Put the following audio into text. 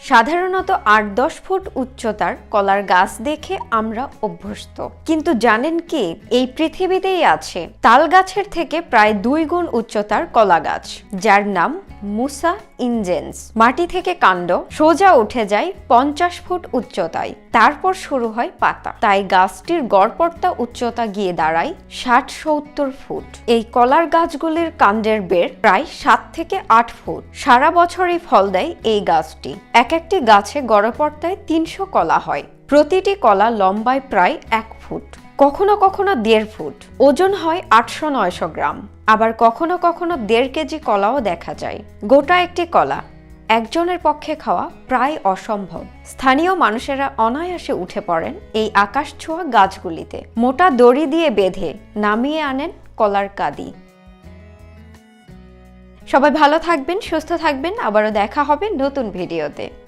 সাধারণত ৮-১০ ফুট উচ্চতার কলার গাছ দেখে আমরা অভ্যস্ত, কিন্তু জানেন কি এই পৃথিবীতেই আছে তাল গাছের থেকে প্রায় ২ গুণ উচ্চতার কলা গাছ, যার নাম মুসা ইনজেন্স। মাটি থেকে কাণ্ড সোজা উঠে যায় ৫০ ফুট উচ্চতায়, তারপর শুরু হয় পাতা। তাই গাছটির গড়পড়তা উচ্চতা গিয়ে দাঁড়ায় ৬০-৭০ ফুট। এই কলার গাছগুলির কাণ্ডের বের প্রায় ৭ থেকে ৮ ফুট। সারা বছরই ফল দেয় এই গাছটি। এক একটি গাছে গড়পড়তায় ৩০০ কলা হয়। প্রতিটি কলা লম্বায় প্রায় ১ ফুট, কখনো কখনো ১.৫ ফুট। ওজন হয় ৮০০-৯০০ গ্রাম। আবার কখনো কখনো ১.৫ কেজি কলাও দেখা যায়। গোটা একটি কলা একজনের পক্ষে খাওয়া প্রায় অসম্ভব। স্থানীয় মানুষেরা অনায়াসে উঠে পড়েন এই আকাশ ছোঁয়া গাছগুলিতে। মোটা দড়ি দিয়ে বেঁধে নামিয়ে আনেন কলার কাঁদি। সবাই ভালো থাকবেন, সুস্থ থাকবেন। আবারও দেখা হবে নতুন ভিডিওতে।